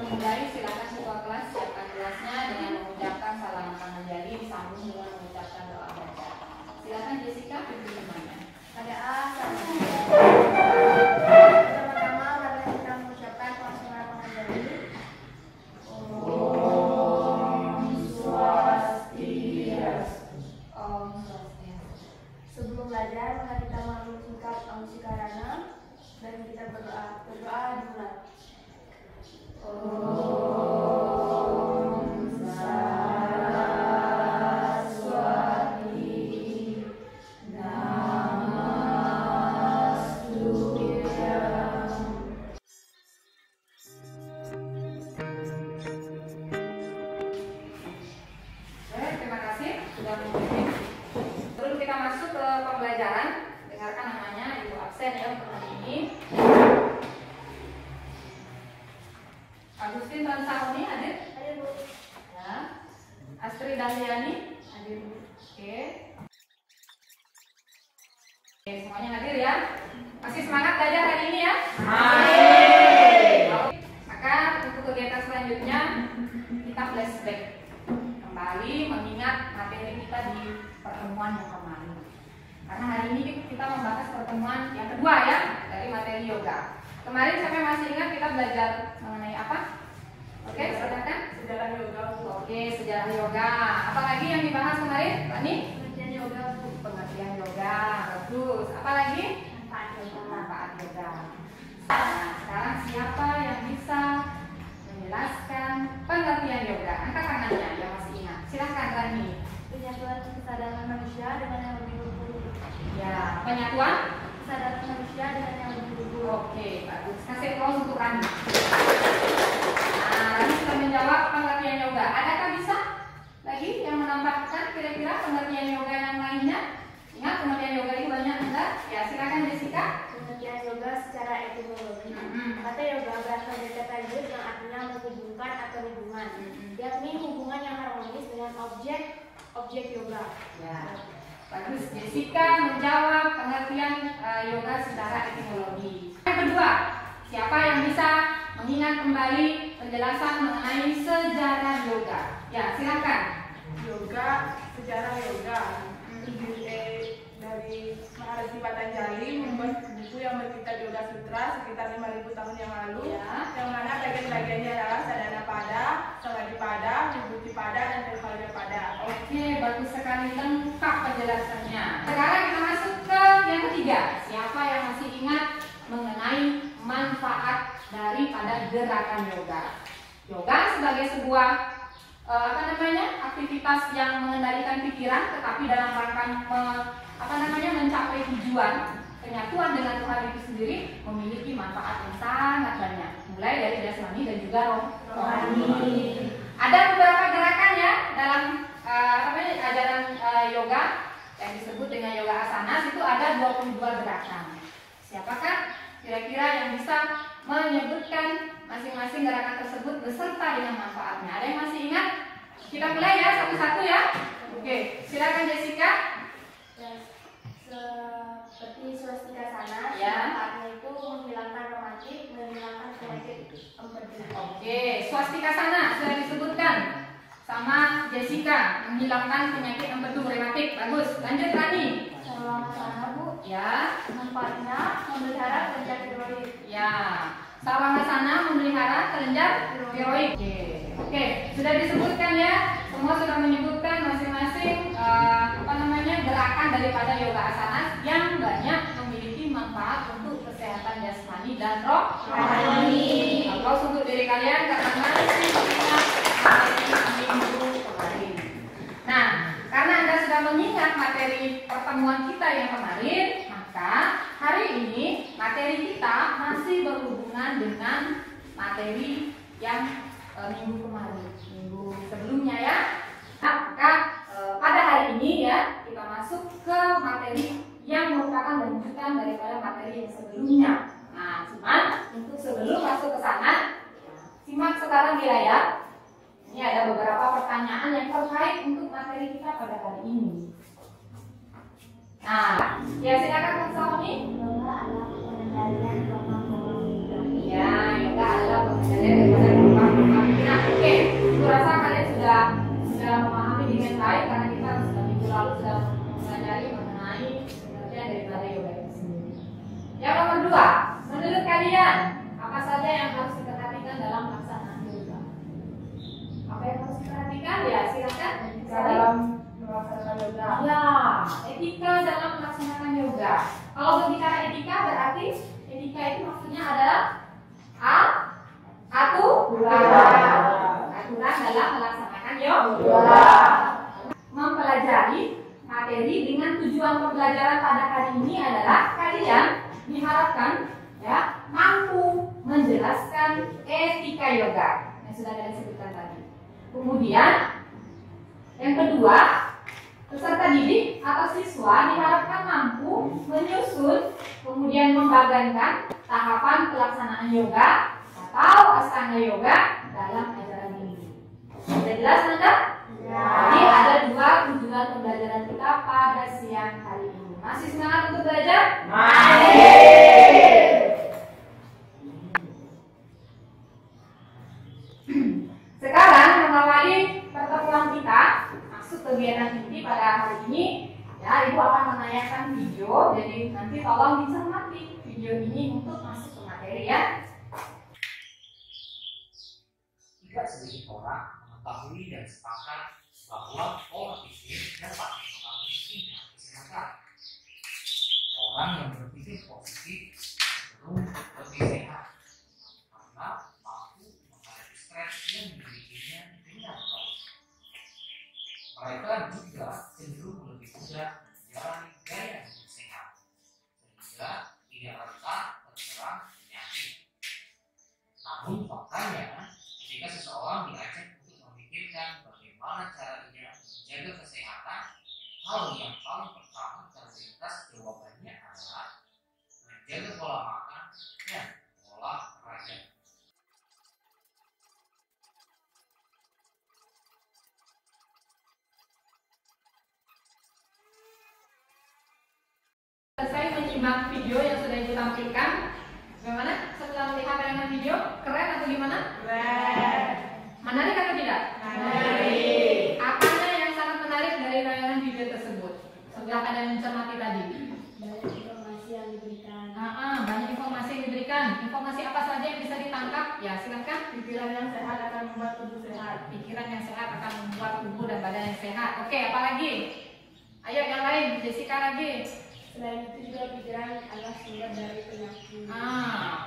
memulai, silakan ketua kelas siapkan kelasnya dengan mengucapkan salam tangan jari disambung dengan mengucapkan doa belajar. Silakan Jessica pimpin semuanya. Pada A, pertama-tama mari kita mengucapkan pelaksana tangan jari. Om Swastiastu. Om Swastiastu. Sebelum belajar, mari kita mengambil singkat Amsikarana dan kita berdoa. Berdoa dimulai. Om Saraswati Namastuyam. Terima kasih sudah mengikuti. Sebelum kita masuk ke pembelajaran, dengarkan namanya ibu absen ya untuk hari ini. Agustin Tansauni hadir? Hadir, Bu. Ya. Astri Dahliani hadir, Bu. Oke. Oke, semuanya hadir ya. Masih semangat belajar hari ini ya? Oke. Maka untuk kegiatan selanjutnya kita flashback kembali mengingat materi kita di pertemuan yang kemarin. Karena hari ini kita membahas pertemuan yang kedua ya dari materi yoga. Kemarin sampai masih ingat kita belajar mengenai apa? Oke, silakan. Sejarah yoga, Bu. Oke, sejarah yoga. Apalagi yang dibahas kemarin, Rani? Pengertian yoga, Bu. Pengertian yoga. Bagus. Apalagi? Manfaat yoga. Manfaat yoga. Nah, sekarang siapa yang bisa menjelaskan pengertian yoga? Angkat tangannya yang masih ingat. Silakan, Rani. Penyatuan kesadaran manusia dengan yang lebih luhur. Ya, penyatuan Kesadaran manusia dengan yang lebih luhur. Oke, bagus. Kasih aplaus untuk Rani. Nah, Rani sudah menjawab pengertian yoga. Adakah bisa lagi yang menambahkan kira-kira pengertian yoga yang lainnya? Ingat pengertian yoga itu banyak, enggak? Ya, silakan Jessica. Pengertian yoga secara etimologi. Kata yoga berasal dari kata yud yang artinya menghubungkan atau hubungan, yakni hubungan yang harmonis dengan objek yoga. Ya, bagus. Jessica menjawab pengertian yoga secara etimologi. Yang kedua, siapa yang bisa mengingat kembali penjelasan mengenai sejarah yoga? Ya, silakan. Yoga, sejarah yoga terdiri dari Maharishi Patanjali membuat buku yang berkitab Yoga Sutra sekitar 5.000 tahun yang lalu, Ya. yang mana bagian-bagiannya adalah Sadhana Pada, Samadhi Pada, Vibhuti Pada, dan Kaivalya Pada. Oke, bagus sekali, lengkap penjelasannya. Sekarang kita masuk ke yang ketiga. Siapa yang masih ingat mengenai manfaat daripada gerakan yoga? Yoga sebagai sebuah aktivitas yang mengendalikan pikiran, tetapi dalam rangka mencapai tujuan penyatuan dengan Tuhan itu sendiri memiliki manfaat yang sangat banyak, mulai dari jasmani dan juga rohani. Ada beberapa gerakan ya dalam ajaran yoga yang disebut dengan yoga asanas. Itu ada 22 gerakan. Siapakah kira-kira yang bisa menyebutkan masing-masing gerakan tersebut beserta dengan manfaatnya? Ada yang masih ingat? Kita mulai ya satu-satu ya. Oke, silakan Jessica. Seperti swastikasana, Ya. manfaatnya itu menghilangkan romantik, menghilangkan penyakit empedu. Oke, swastikasana sudah disebutkan sama Jessica, menghilangkan penyakit empedu rematik. Bagus. Lanjut Rani. Sarwangasana, Bu. Ya. Manfaatnya memelihara kelenjar tiroid. Ya. Sarwangasana memelihara kelenjar tiroid. Oke, sudah disebutkan ya. Semua sudah menyebutkan masing-masing gerakan daripada yoga asana yang banyak memiliki manfaat untuk kesehatan jasmani dan rohani. Aplaus untuk diri kalian karena masih ingat materi minggu kemarin. Nah, karena Anda sudah mengingat materi pertemuan kita yang kemarin, maka hari ini materi kita masih berhubungan dengan materi yang minggu kemarin, minggu sebelumnya ya. Nah, maka pada hari ini ya kita masuk ke materi yang merupakan lanjutan daripada materi yang sebelumnya. Nah, cuman untuk sebelum masuk ke sana, simak sekarang di layar. Ini ada beberapa pertanyaan yang terkait untuk materi kita pada hari ini. Nah, ya silakan Kak Sahoni. Yoga adalah pengendalian gerakan. Ya, yoga adalah pengendalian daripada gerakan kalian, apa saja yang harus diperhatikan dalam pelaksanaan yoga? Apa yang harus diperhatikan? Ya, silakan. Dalam melaksanakan yoga. Ya, etika dalam melaksanakan yoga. Kalau berbicara etika berarti etika itu maksudnya adalah aturan dalam melaksanakan yoga. Mempelajari materi dengan tujuan pembelajaran pada hari ini adalah kalian diharapkan ya mampu menjelaskan etika yoga yang sudah kalian sebutkan tadi. Kemudian yang kedua, peserta didik atau siswa diharapkan mampu menyusun kemudian membagikan tahapan pelaksanaan yoga atau astanga yoga dalam ajaran ini. Sudah jelas Anda? Ya. Jadi ada dua tujuan pembelajaran kita pada siang hari ini. Masih semangat untuk belajar? Masih. Sekarang mengawali pertemuan kita masuk kegiatan inti pada hari ini. Ya, Ibu akan menayangkan video, jadi nanti tolong dicermati video ini untuk masuk ke materi ya. Tidak sedikit orang mengetahui dan sepakat bahwa pola pikir dapat mempengaruhi tingkat kesehatan. Orang yang berpikir positif cenderung lebih sehat karena mampu menghadapi stres yang dimilikinya dengan baik. Mereka juga cenderung lebih mudah menjalani gaya hidup sehat sehingga tidak rentan terserang penyakit. Namun faktanya, jika seseorang diajak untuk memikirkan bagaimana caranya menjaga kesehatan, hal yang paling pertama terlintas jawabannya adalah menjaga pola makan dan olahraga. Selesai menyimak video yang sudah Ibu tampilkan, bagaimana setelah melihat tayangan video? Keren atau gimana? Keren. Menarik atau tidak? Menarik. Apanya yang sangat menarik dari tayangan video tersebut? Setelah kalian mencermati tadi. Banyak informasi yang diberikan. Banyak informasi yang diberikan. Informasi apa saja yang bisa ditangkap? Ya, silakan. Pikiran yang sehat akan membuat tubuh sehat. Pikiran yang sehat akan membuat tubuh dan badan yang sehat. Oke, apa lagi? Ayo yang lain, Jessica lagi. Selain itu juga pikiran adalah sumber dari penyakit.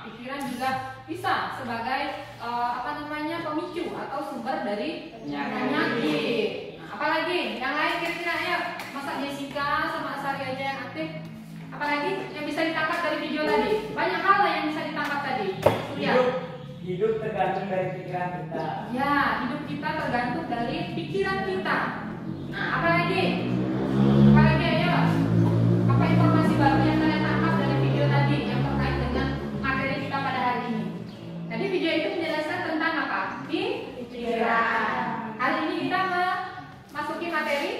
Pikiran juga bisa sebagai pemicu atau sumber dari penyakit. Apalagi yang lain kira-kira ya, masa Jessica sama Asari aja yang aktif. Apalagi yang bisa ditangkap dari video tadi? Banyak hal yang bisa ditangkap tadi. Surya. Hidup tergantung dari pikiran kita. Ya, hidup kita tergantung dari pikiran kita. Nah, apalagi ayo. Apa informasi baru yang kalian tangkap dari video tadi yang terkait dengan materi kita pada hari ini? Tadi video itu menjelaskan tentang apa? Pikiran. Hari ini kita memasuki materi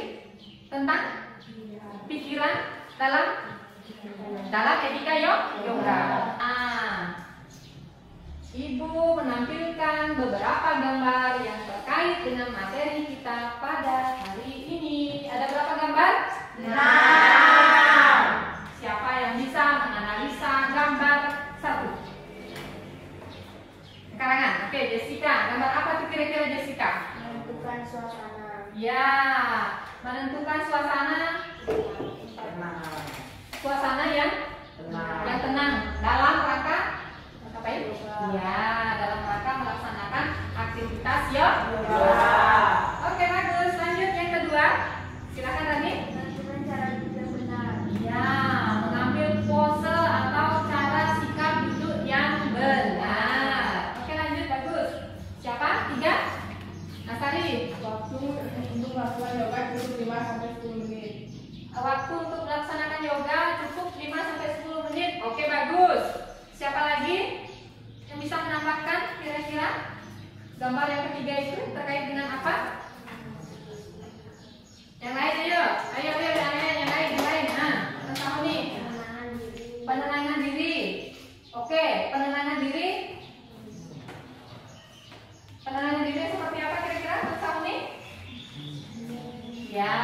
tentang pikiran dalam etika yoga. Ibu menampilkan beberapa gambar yang terkait dengan materi kita pada hari ini. Ada berapa gambar? 6. Siapa yang bisa menganalisa gambar 1? Karangan. Oke, Jessica. Gambar apa tuh kira-kira Jessica? Menentukan suasana. Ya, menentukan suasana. Suasana yang tenang dalam rangka apa ya? Ya, dalam rangka melaksanakan aktivitas yoga. Oke, bagus. Lanjut yang kedua. Silakan Rani. Menentukan cara duduk yang benar. Ya, mengambil pose atau cara sikap duduk yang benar. Oke, lanjut, bagus. Siapa? 3? Nasari. Waktu untuk melakukan yoga cukup 5-10 menit. Waktu untuk melaksanakan yoga cukup 5-10 menit. Oke, bagus. Siapa lagi yang bisa menambahkan kira-kira gambar yang ketiga itu terkait dengan apa? Yang lain ayo yang lain. Kita tahu nih. Penenangan diri. Oke, penenangan diri. Penenangan diri seperti apa kira-kira? Kita tahu nih. Ya,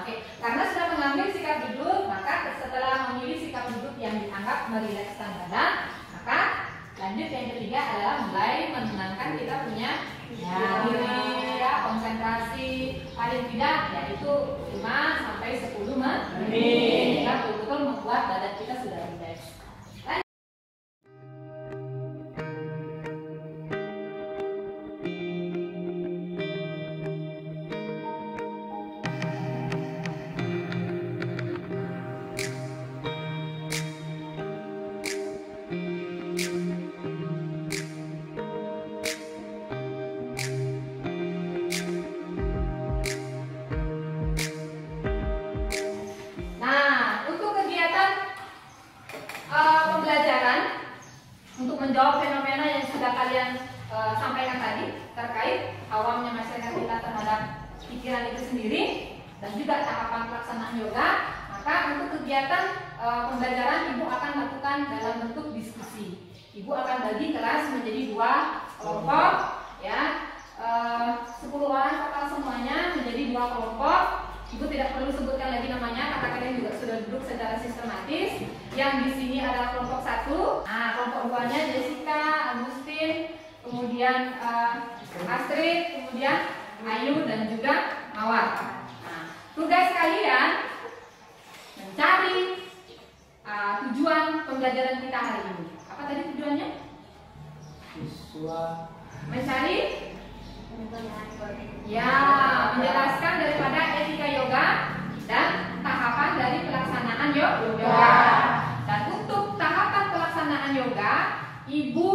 oke. Karena sudah mengambil sikap duduk, maka setelah memilih sikap duduk yang dianggap merilekskan badan, maka Lanjut yang ketiga adalah mulai menenangkan kita punya diri, ya, konsentrasi. Paling tidak yaitu 5 sampai 10 menit. Kita betul-betul membuat badan kita sudah rileks. Pembelajaran untuk menjawab fenomena yang sudah kalian sampaikan tadi terkait awamnya masyarakat kita terhadap pikiran itu sendiri dan juga tahapan pelaksanaan yoga, maka untuk kegiatan pembelajaran Ibu akan lakukan dalam bentuk diskusi. Ibu akan bagi kelas menjadi 2 kelompok, ya, 10 orang total semuanya menjadi 2 kelompok. Ibu tidak perlu sebutkan lagi namanya karena kalian juga sudah duduk secara sistematis. Yang di sini adalah kelompok 1. Nah, kelompok 2-nya Jessica, Agustin, kemudian Astrid, kemudian Ayu dan juga Mawar. Nah, tugas kalian mencari tujuan pembelajaran kita hari ini. Apa tadi tujuannya? Siswa Mencari, ya, menjelaskan daripada etika yoga dan tahapan dari pelaksanaan yoga. Dan untuk tahapan pelaksanaan yoga, Ibu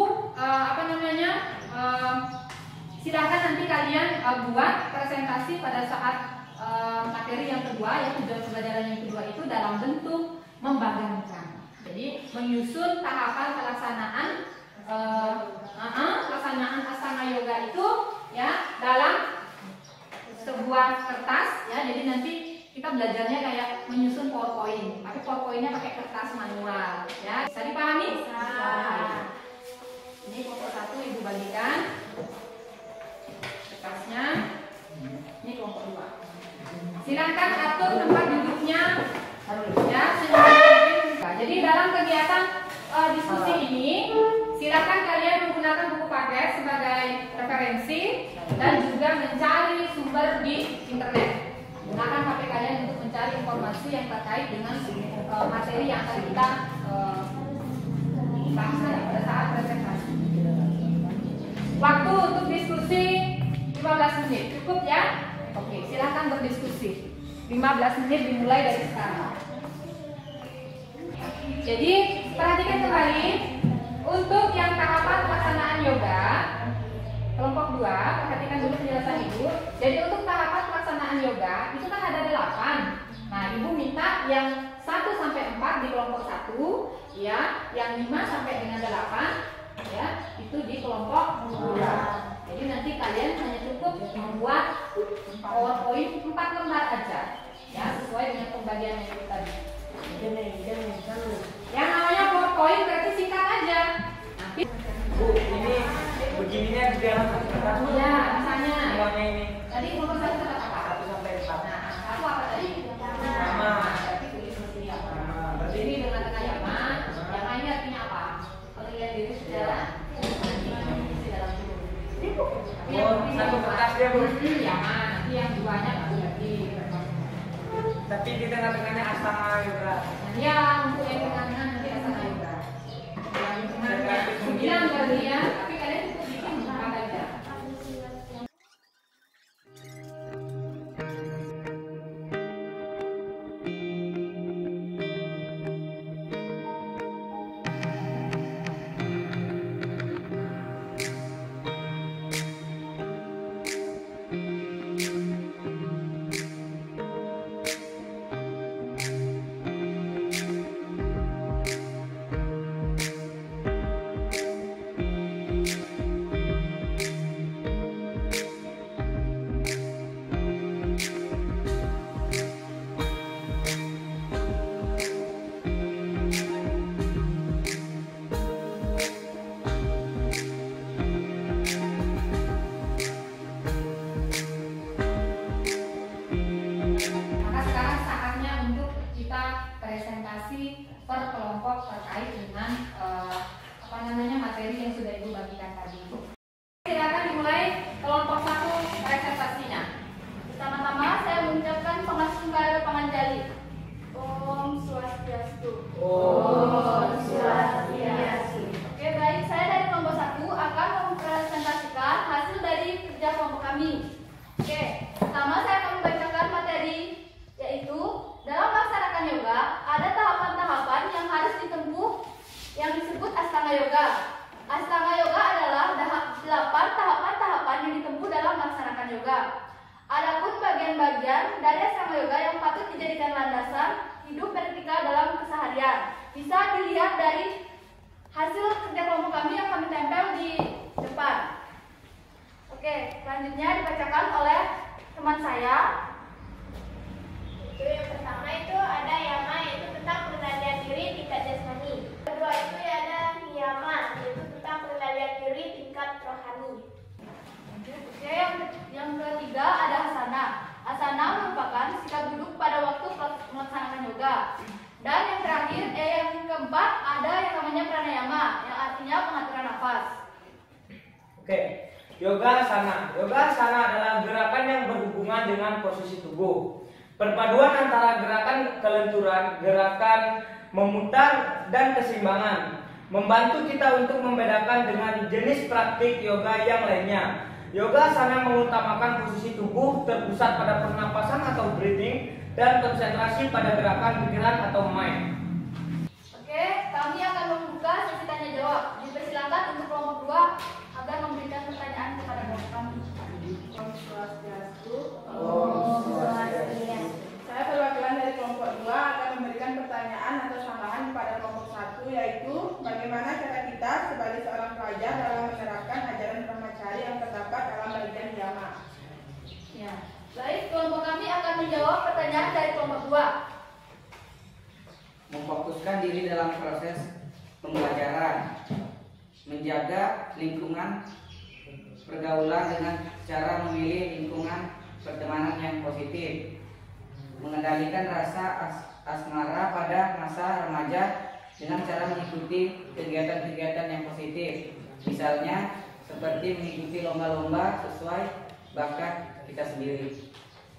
silahkan nanti kalian buat presentasi pada saat materi yang kedua, ya, tujuan pembelajaran yang kedua itu dalam bentuk membanggakan. Jadi menyusun tahapan pelaksanaan pelaksanaan asana yoga itu, ya, dalam sebuah kertas, ya. Jadi nanti kita belajarnya kayak menyusun PowerPoint, tapi PowerPoint-nya pakai kertas manual, ya. Bisa dipahami? Bisa. Ini kelompok 1 Ibu bagikan kertasnya. Ini kelompok 2. Silakan atur tempat duduknya, ya. Jadi dalam kegiatan diskusi ini, silakan kalian menggunakan buku paket sebagai referensi dan juga mencari sumber di internet. Gunakan HP kalian untuk mencari informasi yang terkait dengan materi yang akan kita bahas pada saat presentasi. Waktu untuk diskusi 15 menit, cukup ya? Oke, silakan berdiskusi. 15 menit dimulai dari sekarang. Jadi perhatikan kembali. Untuk yang tahapan pelaksanaan yoga kelompok 2, perhatikan dulu penjelasan Ibu. Jadi untuk tahapan pelaksanaan yoga itu kan ada 8. Nah, Ibu minta yang 1 sampai 4 di kelompok 1, ya, yang 5 sampai dengan 8, ya, itu di kelompok 2. Jadi nanti kalian hanya cukup membuat PowerPoint 4 lembar aja, ya, sesuai dengan pembagian yang itu tadi. Yang namanya PowerPoint berarti singkat aja. Nanti Bu, ini begininya di dalam kertas. ya, misalnya Semuanya ini tadi kelompok 1 kata apa? 1 sampai 4. Nah, aku apa tadi? Nama. Berarti tulis di sini apa? Berdiri dengan tengah yaman. Yang ini artinya apa? Penilaian diri sejarah. Oh, 1 kertas dia, Bu. Yaman. Nanti yang 2-nya baru lagi. Tapi di tengah-tengahnya asana yoga. Ya, untuk yang tengah-tengah nanti asana yoga. Yang tengahnya 9 berarti ya. Tapi kalian cukup bikin 4 aja. kami. Oke, pertama saya akan membacakan materi, yaitu dalam melaksanakan yoga ada tahapan-tahapan yang harus ditempuh yang disebut Astanga Yoga. Astanga Yoga adalah 8 tahapan-tahapan yang ditempuh dalam melaksanakan yoga. Adapun bagian-bagian dari Astanga Yoga yang patut dijadikan landasan hidup vertikal dalam keseharian bisa dilihat dari hasil kerja kelompok kami yang kami tempel di depan. Oke, selanjutnya dibacakan oleh teman saya. Itu yang pertama itu ada yama, yaitu tentang pengendalian diri tingkat jasmani. Kedua itu ada niyama, yaitu tentang pengendalian diri tingkat rohani. Oke, yang ketiga ada asana. Asana merupakan sikap duduk pada waktu melaksanakan yoga. Dan yang terakhir, yang keempat ada yang namanya pranayama, yang artinya pengaturan nafas. Oke, yoga asana. Yoga asana adalah gerakan yang berhubungan dengan posisi tubuh. Perpaduan antara gerakan kelenturan, gerakan memutar, dan keseimbangan membantu kita untuk membedakan dengan jenis praktik yoga yang lainnya. Yoga asana mengutamakan posisi tubuh terpusat pada pernapasan atau breathing dan konsentrasi pada gerakan pikiran atau mind. Oke, kami akan membuka sesi tanya jawab. Dipersilakan untuk kelompok 2 agar memberikan pertanyaan kepada kelompok kami. Om Swastiastu. Swastiastu. Saya perwakilan dari kelompok 2 akan memberikan pertanyaan atau sanggahan kepada kelompok 1, yaitu bagaimana cara kita sebagai seorang pelajar dalam menerapkan ajaran brahmacari yang terdapat dalam bagian yama. Ya. Baik, kelompok kami akan menjawab pertanyaan dari kelompok 2. Memfokuskan diri dalam proses pembelajaran, menjaga lingkungan pergaulan dengan cara memilih lingkungan pertemanan yang positif, mengendalikan rasa asmara pada masa remaja dengan cara mengikuti kegiatan-kegiatan yang positif, misalnya seperti mengikuti lomba-lomba sesuai bakat kita sendiri.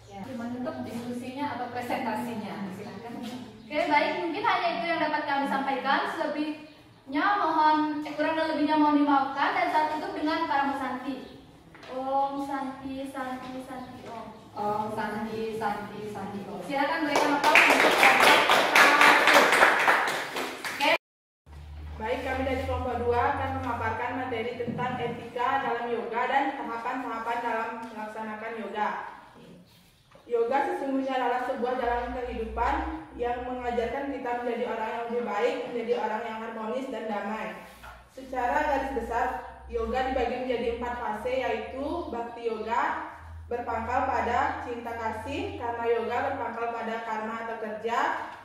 Ya, menutup diskusinya atau presentasinya. Silakan. Oke, baik, mungkin hanya itu yang dapat kami sampaikan. Selebihnya mohon kurang dan lebihnya mohon dimaafkan, dan saat tutup dengan Karma Santi. Om Santi Santi Santi Om. Om Santi Santi Santi Om. Silakan berikan aplaus untuk Baik, kami dari kelompok 2 akan memaparkan materi tentang etika dalam yoga dan tahapan-tahapan dalam melaksanakan yoga. Yoga sesungguhnya adalah sebuah jalan kehidupan yang mengajarkan kita menjadi orang yang lebih baik, menjadi orang yang harmonis dan damai. Secara garis besar, yoga dibagi menjadi 4 fase, yaitu Bhakti Yoga berpangkal pada cinta kasih, Karma Yoga berpangkal pada karma atau kerja,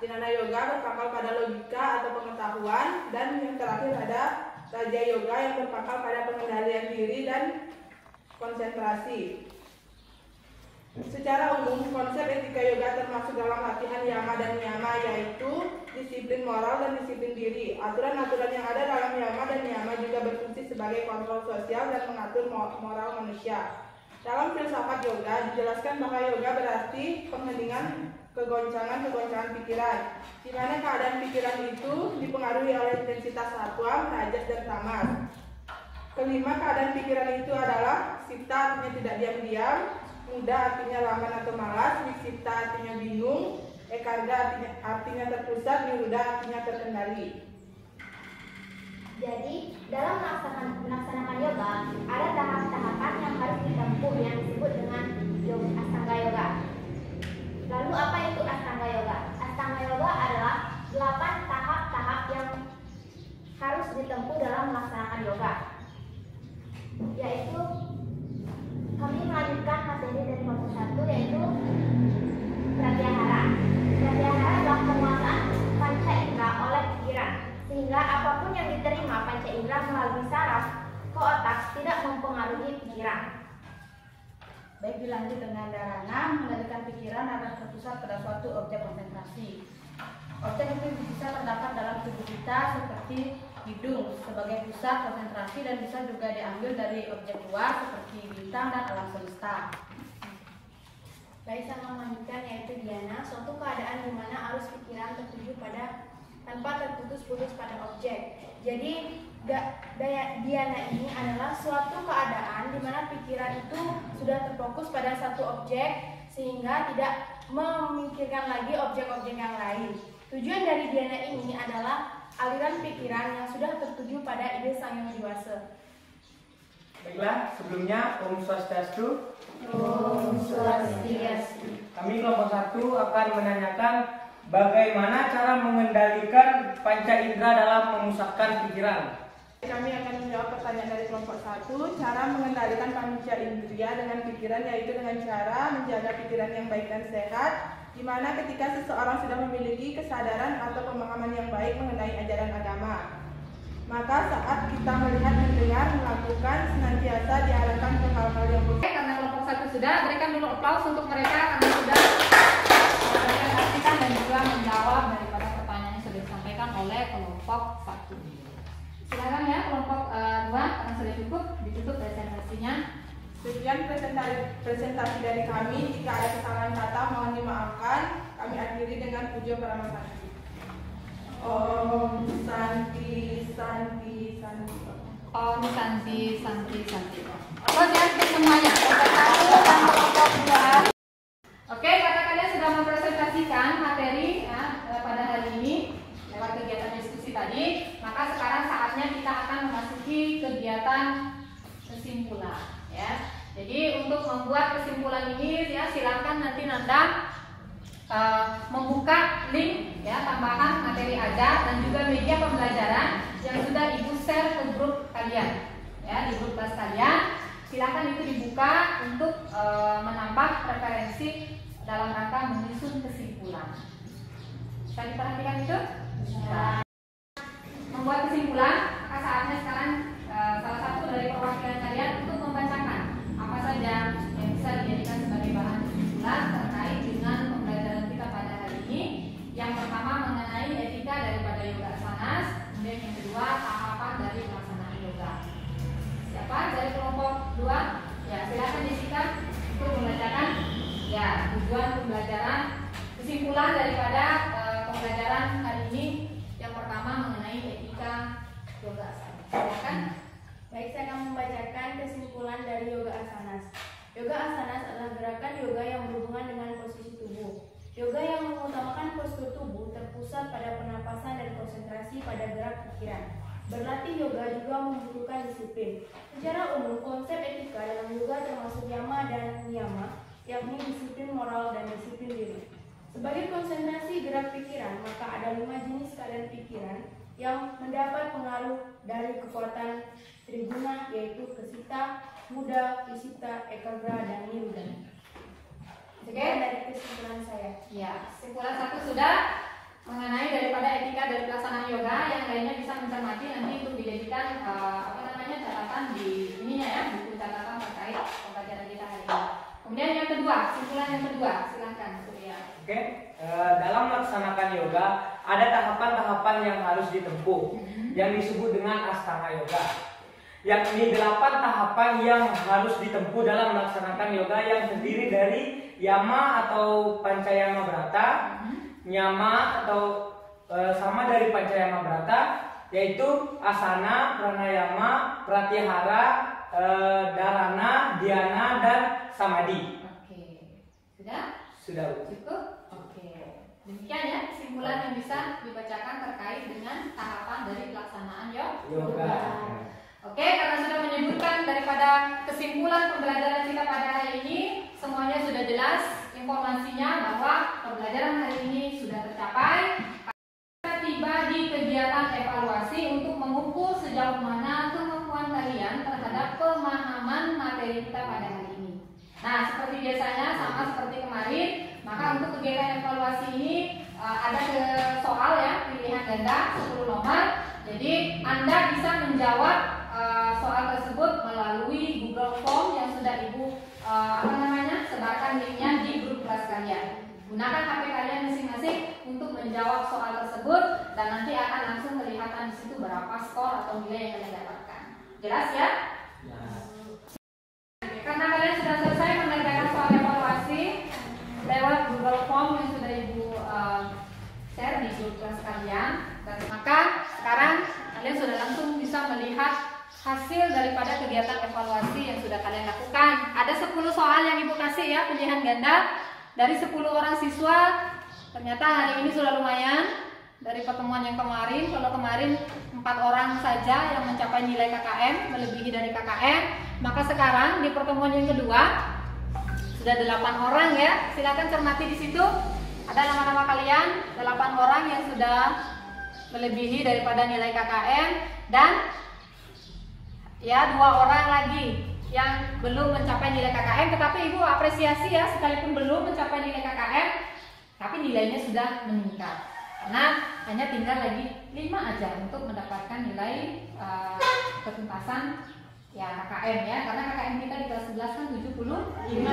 Jnana Yoga berpangkal pada logika atau pengetahuan, dan yang terakhir ada Raja Yoga yang berpangkal pada pengendalian diri dan konsentrasi. Secara umum, konsep etika yoga termasuk dalam latihan yama dan niyama, yaitu disiplin moral dan disiplin diri. Aturan-aturan yang ada dalam yama dan niyama juga berfungsi sebagai kontrol sosial dan mengatur moral manusia. Dalam filsafat yoga dijelaskan bahwa yoga berarti pengheningan kegoncangan-kegoncangan pikiran, di mana keadaan pikiran itu dipengaruhi oleh intensitas satwa, rajas, dan tamas. Kelima, keadaan pikiran itu adalah sita, artinya tidak diam-diam, muda artinya lamban atau malas, wisita artinya bingung, ekarga artinya terpusat, niruda artinya terkendali. Jadi, dalam melaksanakan yoga, ada tahap-tahapan yang harus ditempuh yang disebut dengan Astanga Yoga. Lalu apa itu Astanga Yoga? Astanga Yoga adalah 8 tahap-tahap yang harus ditempuh dalam melaksanakan yoga. Yaitu, kami melanjutkan materi dari kelompok 1, yaitu Pratyahara. Pratyahara adalah penguasaan panca indera oleh pikiran, sehingga apapun yang diterima panca indera melalui saraf ke otak tidak mempengaruhi pikiran. Baik, dilanjut dengan dharana, mengendalikan pikiran agar terpusat pada suatu objek konsentrasi. Objek itu bisa terdapat dalam tubuh kita seperti hidung sebagai pusat konsentrasi dan bisa juga diambil dari objek luar seperti bintang dan alam semesta. Baik, sama melanjutkan yaitu dhyana, suatu keadaan di mana arus pikiran tertuju pada tanpa terputus-putus pada objek. Jadi Dhyana ini adalah suatu keadaan di mana pikiran itu sudah terfokus pada satu objek sehingga tidak memikirkan lagi objek-objek yang lain. Tujuan dari dhyana ini adalah aliran pikiran yang sudah tertuju pada ide Sang Yang Widi Wasa. Baiklah, sebelumnya Om Swastiastu. Om Swastiastu. Kami kelompok 1 akan menanyakan bagaimana cara mengendalikan panca indera dalam memusatkan pikiran. Kami akan menjawab pertanyaan dari kelompok 1. Cara mengendalikan panca indera dengan pikiran yaitu dengan cara menjaga pikiran yang baik dan sehat, di mana ketika seseorang sudah memiliki kesadaran atau pemahaman yang baik mengenai ajaran agama, maka saat kita melihat, mendengar, melakukan, senantiasa diarahkan ke hal-hal yang buruk. Karena kelompok 1 sudah, berikan dulu aplaus untuk mereka karena sudah mempresentasikan dan juga menjawab daripada pertanyaan yang sudah disampaikan oleh kelompok 1. Silakan ya kelompok 2, karena sudah cukup, ditutup presentasinya. Sekian presentasi dari kami. Jika ada kesalahan kata mohon dimaafkan. Kami akhiri dengan puja Parama Sakti. Om Santi Santi Santi. Om Santi Santi Santi. Aplaus ya untuk semuanya. Kelompok 1 dan kelompok 2. Oke, karena kalian sudah mempresentasikan materi ya, pada hari ini lewat kegiatan diskusi tadi, maka sekarang saatnya kita akan memasuki kegiatan kesimpulan ya. Jadi untuk membuat kesimpulan ini ya silakan nanti Nanda membuka link ya tambahan materi ajar dan juga media pembelajaran yang sudah Ibu share ke grup kalian ya, di grup kelas kalian. Silakan itu dibuka untuk menambah referensi dalam rangka menyusun kesimpulan. Bisa diperhatikan itu? Ya. Membuat kesimpulan, maka saatnya sekarang salah satu dari perwakilan kalian untuk membacakan apa saja yang bisa dijadikan sebagai bahan kesimpulan terkait dengan pembelajaran kita pada hari ini. Yang pertama mengenai etika daripada yoga asanas, kemudian yang kedua tahapan dari pelaksanaan yoga. Siapa dari kelompok 2? Ya, silakan Jessica untuk membacakan ya tujuan pembelajaran, kesimpulan daripada pembelajaran hari ini. Yang pertama mengenai etika yoga asanas. Silakan. Baik, saya akan membacakan kesimpulan dari yoga asanas. Yoga asanas adalah gerakan yoga yang berhubungan dengan posisi tubuh. Yoga yang mengutamakan postur tubuh terpusat pada pernapasan dan konsentrasi pada gerak pikiran. Berlatih yoga juga membutuhkan disiplin. Secara umum, konsep etika dalam yoga termasuk yama dan niyama, yakni disiplin moral dan disiplin diri. Sebagai konsentrasi gerak pikiran, maka ada 5 jenis keadaan pikiran yang mendapat pengaruh dari kekuatan triguna, yaitu kesita, muda, visita, ekagra, dan niruddha. Sekian dari kesimpulan saya. Ya, kesimpulan 1 sudah mengenai daripada etika dari pelaksanaan yoga. Yang lainnya bisa mencermati nanti untuk dijadikan catatan di ininya ya, buku catatan terkait pembelajaran kita hari ini. Kemudian yang kedua, kesimpulan yang kedua, silakan Surya. Oke, dalam melaksanakan yoga ada tahapan-tahapan yang harus ditempuh yang disebut dengan Astanga Yoga. Yakni 8 tahapan yang harus ditempuh dalam melaksanakan yoga yang terdiri dari yama atau pancayama brata, nyama atau sama dari pancayama brata, yaitu asana, pranayama, pratyahara, dharana, dhyana, dan samadhi. Oke, sudah? Sudah. Cukup? Oke. Demikian ya kesimpulan yang bisa dibacakan terkait dengan tahapan dari pelaksanaan yoga. Oke, karena sudah menyebutkan daripada kesimpulan pembelajaran kita pada hari ini, semuanya sudah jelas informasinya bahwa pembelajaran hari ini sudah tercapai. Kita tiba di kegiatan evaluasi untuk mengukur sejauh mana kemampuan kalian terhadap pemahaman materi kita pada hari ini. Nah, seperti biasanya sama seperti kemarin, maka untuk kegiatan evaluasi ini ada soal ya, pilihan ganda 10 nomor. Jadi Anda bisa menjawab soal tersebut melalui Google Form yang sudah Ibu sebarkan linknya di grup kelas kalian. Gunakan HP kalian masing-masing untuk menjawab soal tersebut dan nanti akan langsung kelihatan di situ berapa skor atau nilai yang kalian dapatkan. Jelas ya? Karena kalian sudah selesai mengerjakan soal evaluasi lewat Google Form yang sudah Ibu share di grup kelas kalian, dan maka sekarang kalian sudah langsung bisa melihat hasil daripada kegiatan evaluasi yang sudah kalian lakukan. Ada 10 soal yang Ibu kasih ya, pilihan ganda dari 10 orang siswa. Ternyata hari ini sudah lumayan dari pertemuan yang kemarin. Kalau kemarin 4 orang saja yang mencapai nilai KKM, melebihi dari KKM, maka sekarang di pertemuan yang kedua sudah 8 orang ya. Silakan cermati di situ. Ada nama-nama kalian, 8 orang yang sudah melebihi daripada nilai KKM, dan ya 2 orang lagi yang belum mencapai nilai KKM. Tetapi Ibu apresiasi ya, sekalipun belum mencapai nilai KKM, tapi nilainya sudah meningkat. Karena hanya tinggal lagi 5 aja untuk mendapatkan nilai ketuntasan ya KKM ya. Karena KKM kita di kelas 11 kan 75.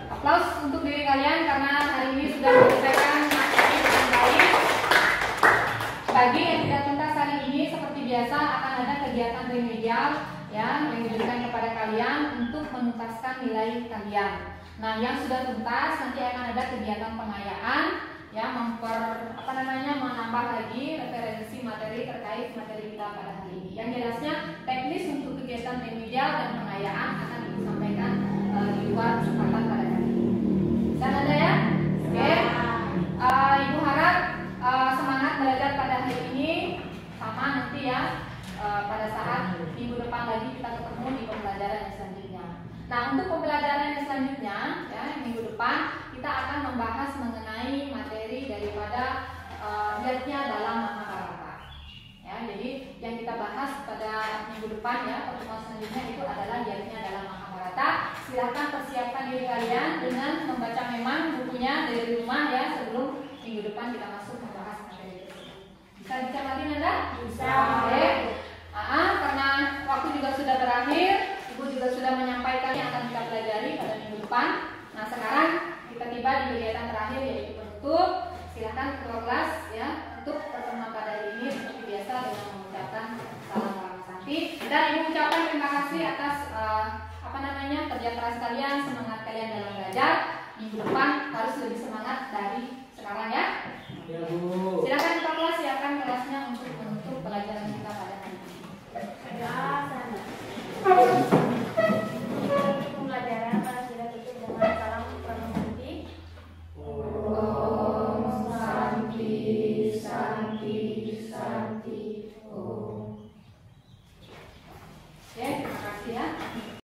Aplaus untuk diri kalian karena hari ini sudah menyelesaikan materi dengan baik. Bagi yang tidak tuntas hari ini, seperti biasa akan ada kegiatan remedial ya yang diberikan kepada kalian untuk menuntaskan nilai kalian. Nah, yang sudah tuntas nanti akan ada kegiatan pengayaan ya, menambah lagi referensi materi terkait materi kita pada hari ini. Yang jelasnya teknis untuk kegiatan remedial dan pengayaan akan disampaikan di luar kesempatan pada hari ini. Dan ada ya? Oke. Ibu harap semangat belajar pada hari ini sama nanti ya. Pada saat minggu depan lagi kita ketemu di pembelajaran yang selanjutnya. Nah, untuk pembelajaran yang selanjutnya ya, minggu depan kita akan membahas mengenai materi daripada yatnya dalam Mahabharata. Ya, jadi yang kita bahas pada minggu depan ya, pertemuan selanjutnya itu adalah yatnya dalam Mahabharata. Silakan persiapkan diri kalian dengan membaca memang bukunya dari rumah ya, sebelum minggu depan kita masuk membahas materi tersebut. Bisa dicermati Nanda? Bisa. Oke. Karena waktu juga sudah berakhir, Ibu juga sudah menyampaikan yang akan kita pelajari pada minggu depan. Nah, sekarang kita tiba di kegiatan terakhir yaitu penutup. Silakan ketua kelas ya untuk pertemuan pada hari ini seperti biasa dengan mengucapkan salam Rama Sakti. Dan Ibu ucapkan terima kasih atas kerja keras kalian, semangat kalian dalam belajar. Minggu depan harus lebih semangat dari sekarang ya.